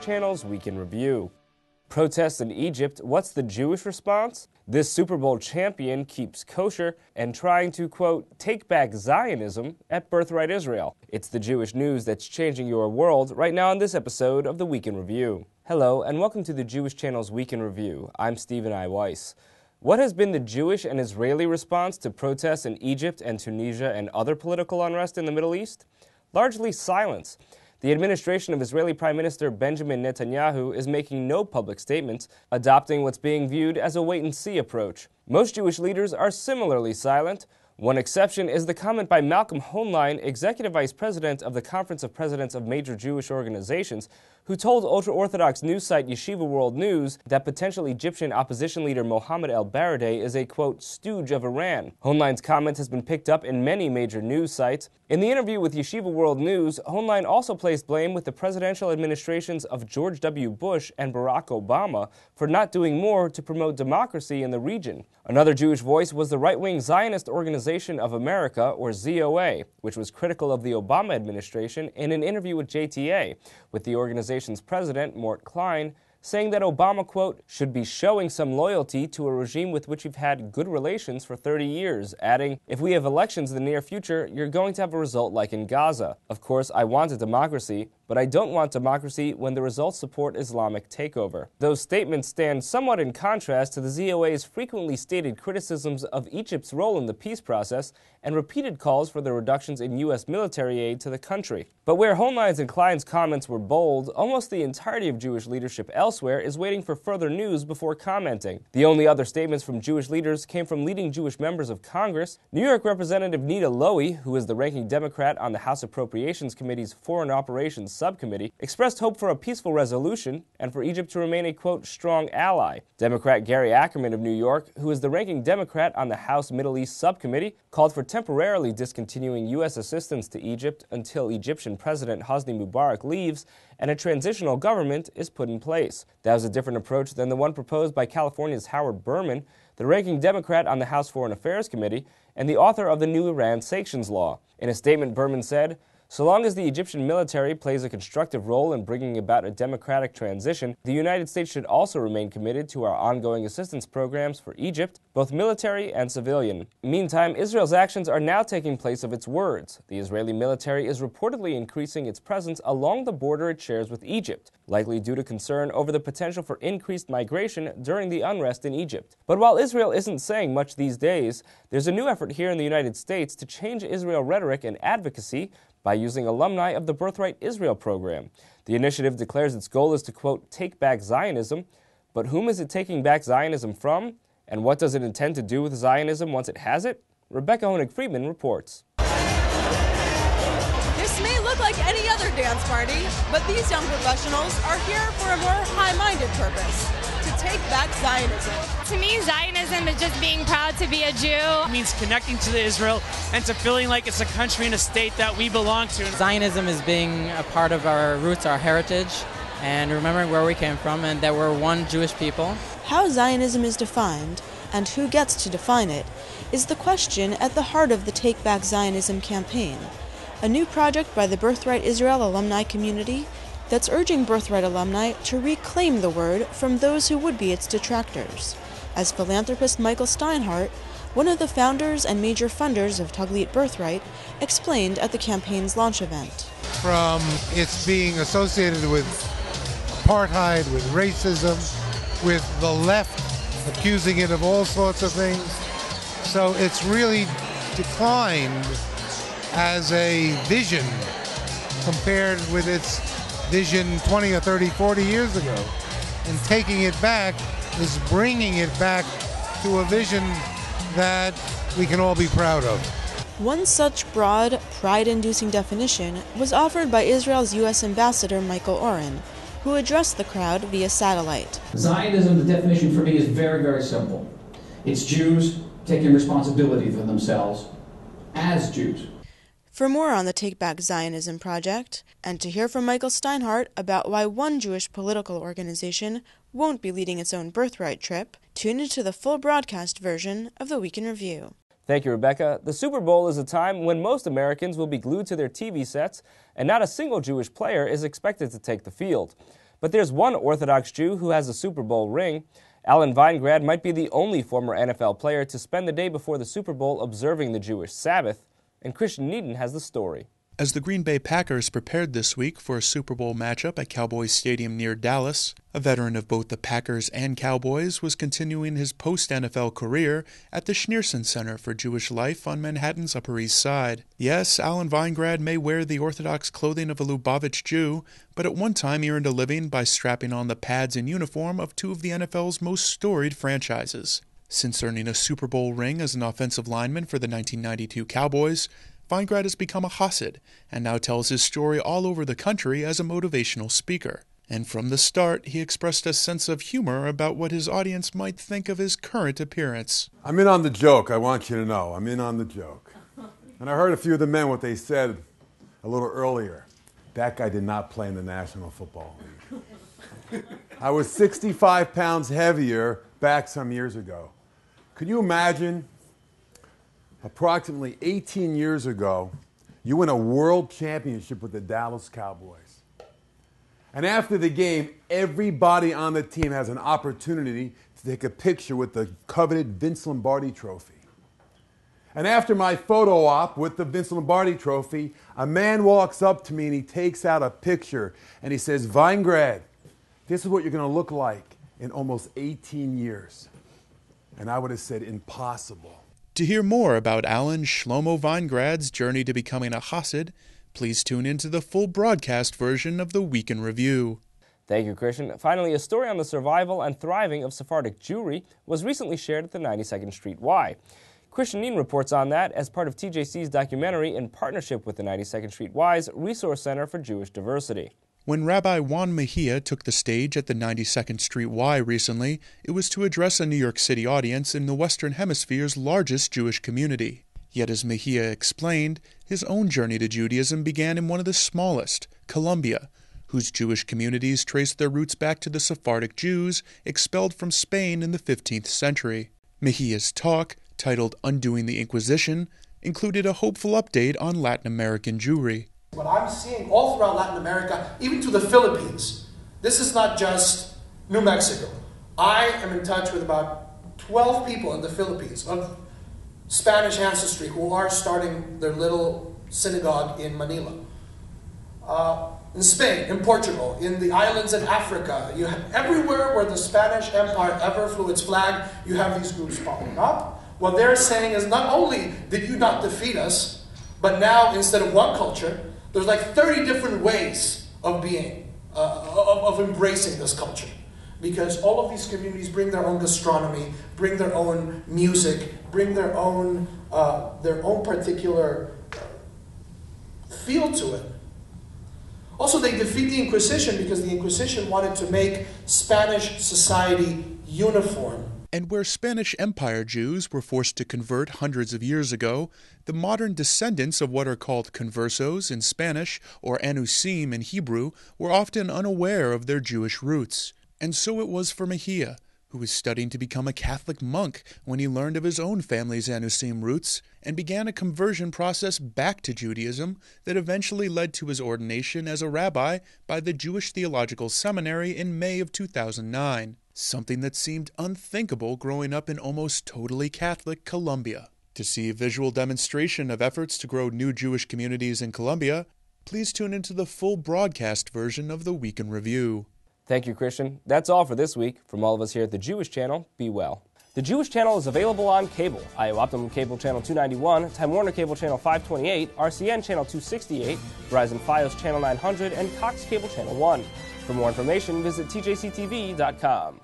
Channel's Week in Review. Protests in Egypt, what's the Jewish response? This Super Bowl champion keeps kosher and trying to, quote, take back Zionism at Birthright Israel. It's the Jewish news that's changing your world right now on this episode of the Week in Review. Hello, and welcome to the Jewish Channel's Week in Review. I'm Stephen I. Weiss. What has been the Jewish and Israeli response to protests in Egypt and Tunisia and other political unrest in the Middle East? Largely silence. The administration of Israeli Prime Minister Benjamin Netanyahu is making no public statements, adopting what's being viewed as a wait-and-see approach. Most Jewish leaders are similarly silent. One exception is the comment by Malcolm Hoenlein, Executive Vice President of the Conference of Presidents of Major Jewish Organizations, who told ultra-Orthodox news site Yeshiva World News that potential Egyptian opposition leader Mohammed el-Baradei is a, quote, stooge of Iran. Hoenlein's comment has been picked up in many major news sites. In the interview with Yeshiva World News, Hoenlein also placed blame with the presidential administrations of George W. Bush and Barack Obama for not doing more to promote democracy in the region. Another Jewish voice was the right-wing Zionist Organization of America, or ZOA, which was critical of the Obama administration in an interview with JTA, with the organization's president, Mort Klein, saying that Obama, quote, should be showing some loyalty to a regime with which we've had good relations for 30 years, adding, if we have elections in the near future, you're going to have a result like in Gaza. Of course, I want a democracy, but I don't want democracy when the results support Islamic takeover. Those statements stand somewhat in contrast to the ZOA's frequently stated criticisms of Egypt's role in the peace process and repeated calls for the reductions in U.S. military aid to the country. But where Hoenlein's and Klein's comments were bold, almost the entirety of Jewish leadership elsewhere is waiting for further news before commenting. The only other statements from Jewish leaders came from leading Jewish members of Congress. New York Representative Nita Lowey, who is the ranking Democrat on the House Appropriations Committee's Foreign Operations Subcommittee, expressed hope for a peaceful resolution and for Egypt to remain a, quote, strong ally. Democrat Gary Ackerman of New York, who is the ranking Democrat on the House Middle East Subcommittee, called for temporarily discontinuing U.S. assistance to Egypt until Egyptian President Hosni Mubarak leaves and a transitional government is put in place. That was a different approach than the one proposed by California's Howard Berman, the ranking Democrat on the House Foreign Affairs Committee and the author of the new Iran sanctions law. In a statement, Berman said, so long as the Egyptian military plays a constructive role in bringing about a democratic transition, the United States should also remain committed to our ongoing assistance programs for Egypt, both military and civilian. Meantime, Israel's actions are now taking place of its words. The Israeli military is reportedly increasing its presence along the border it shares with Egypt, likely due to concern over the potential for increased migration during the unrest in Egypt. But while Israel isn't saying much these days, there's a new effort here in the United States to change Israel rhetoric and advocacy by using alumni of the Birthright Israel program. The initiative declares its goal is to, quote, take back Zionism, but whom is it taking back Zionism from? And what does it intend to do with Zionism once it has it? Rebecca Honig-Friedman reports. This may look like any other dance party, but these young professionals are here for a more high-minded purpose, to take back Zionism. To me, Zionism is just being proud to be a Jew. It means connecting to Israel and to feeling like it's a country and a state that we belong to. Zionism is being a part of our roots, our heritage, and remembering where we came from and that we're one Jewish people. How Zionism is defined, and who gets to define it, is the question at the heart of the Take Back Zionism campaign, a new project by the Birthright Israel alumni community that's urging Birthright alumni to reclaim the word from those who would be its detractors, as philanthropist Michael Steinhardt, one of the founders and major funders of Taglit Birthright, explained at the campaign's launch event. From its being associated with apartheid, with racism, with the left accusing it of all sorts of things. So it's really declined as a vision compared with its vision 20 or 30, 40 years ago. And taking it back is bringing it back to a vision that we can all be proud of. One such broad, pride-inducing definition was offered by Israel's U.S. Ambassador Michael Oren, who addressed the crowd via satellite. Zionism, the definition for me is very, very simple. It's Jews taking responsibility for themselves as Jews. For more on the Take Back Zionism project, and to hear from Michael Steinhardt about why one Jewish political organization won't be leading its own Birthright trip, tune into the full broadcast version of the Week in Review. Thank you, Rebecca. The Super Bowl is a time when most Americans will be glued to their TV sets, and not a single Jewish player is expected to take the field. But there's one Orthodox Jew who has a Super Bowl ring. Alan Veingrad might be the only former NFL player to spend the day before the Super Bowl observing the Jewish Sabbath, and Christian Needon has the story. As the Green Bay Packers prepared this week for a Super Bowl matchup at Cowboys Stadium near Dallas, a veteran of both the Packers and Cowboys was continuing his post-NFL career at the Schneerson Center for Jewish Life on Manhattan's Upper East Side. Yes, Alan Veingrad may wear the Orthodox clothing of a Lubavitch Jew, but at one time he earned a living by strapping on the pads and uniform of two of the NFL's most storied franchises. Since earning a Super Bowl ring as an offensive lineman for the 1992 Cowboys, Veingrad has become a hasid and now tells his story all over the country as a motivational speaker. And from the start, he expressed a sense of humor about what his audience might think of his current appearance. I'm in on the joke, I want you to know. I'm in on the joke. And I heard a few of the men what they said a little earlier. That guy did not play in the National Football League. I was 65 pounds heavier back some years ago. Could you imagine? Approximately 18 years ago, you win a world championship with the Dallas Cowboys. And after the game, everybody on the team has an opportunity to take a picture with the coveted Vince Lombardi trophy. And after my photo op with the Vince Lombardi trophy, a man walks up to me and he takes out a picture and he says, "Veingrad, this is what you're going to look like in almost 18 years. And I would have said, impossible. To hear more about Alan Shlomo Veingrad's journey to becoming a hasid, please tune into the full broadcast version of the Week in Review. Thank you, Christian. Finally, a story on the survival and thriving of Sephardic Jewry was recently shared at the 92nd Street Y. Christian Needon reports on that as part of TJC's documentary in partnership with the 92nd Street Y's Resource Center for Jewish Diversity. When Rabbi Juan Mejia took the stage at the 92nd Street Y recently, it was to address a New York City audience in the Western Hemisphere's largest Jewish community. Yet as Mejia explained, his own journey to Judaism began in one of the smallest, Colombia, whose Jewish communities traced their roots back to the Sephardic Jews expelled from Spain in the 15th century. Mejia's talk, titled Undoing the Inquisition, included a hopeful update on Latin American Jewry. What I'm seeing all throughout Latin America, even to the Philippines, this is not just New Mexico. I am in touch with about 12 people in the Philippines of Spanish ancestry who are starting their little synagogue in Manila. In Spain, in Portugal, in the islands in Africa, you have everywhere where the Spanish Empire ever flew its flag, you have these groups popping up. What they're saying is not only did you not defeat us, but now instead of one culture, there's like 30 different ways of being, of embracing this culture. Because all of these communities bring their own gastronomy, bring their own music, bring their own particular feel to it. Also, they defeat the Inquisition because the Inquisition wanted to make Spanish society uniform. And where Spanish Empire Jews were forced to convert hundreds of years ago, the modern descendants of what are called conversos in Spanish or anusim in Hebrew were often unaware of their Jewish roots. And so it was for Mejia, who was studying to become a Catholic monk when he learned of his own family's anusim roots and began a conversion process back to Judaism that eventually led to his ordination as a rabbi by the Jewish Theological Seminary in May of 2009. Something that seemed unthinkable growing up in almost totally Catholic Colombia. To see a visual demonstration of efforts to grow new Jewish communities in Colombia, please tune into the full broadcast version of the Week in Review. Thank you, Christian. That's all for this week. From all of us here at the Jewish Channel, be well. The Jewish Channel is available on cable: IO Optimum Cable Channel 291, Time Warner Cable Channel 528, RCN Channel 268, Verizon Fios Channel 900, and Cox Cable Channel 1. For more information, visit tjctv.com.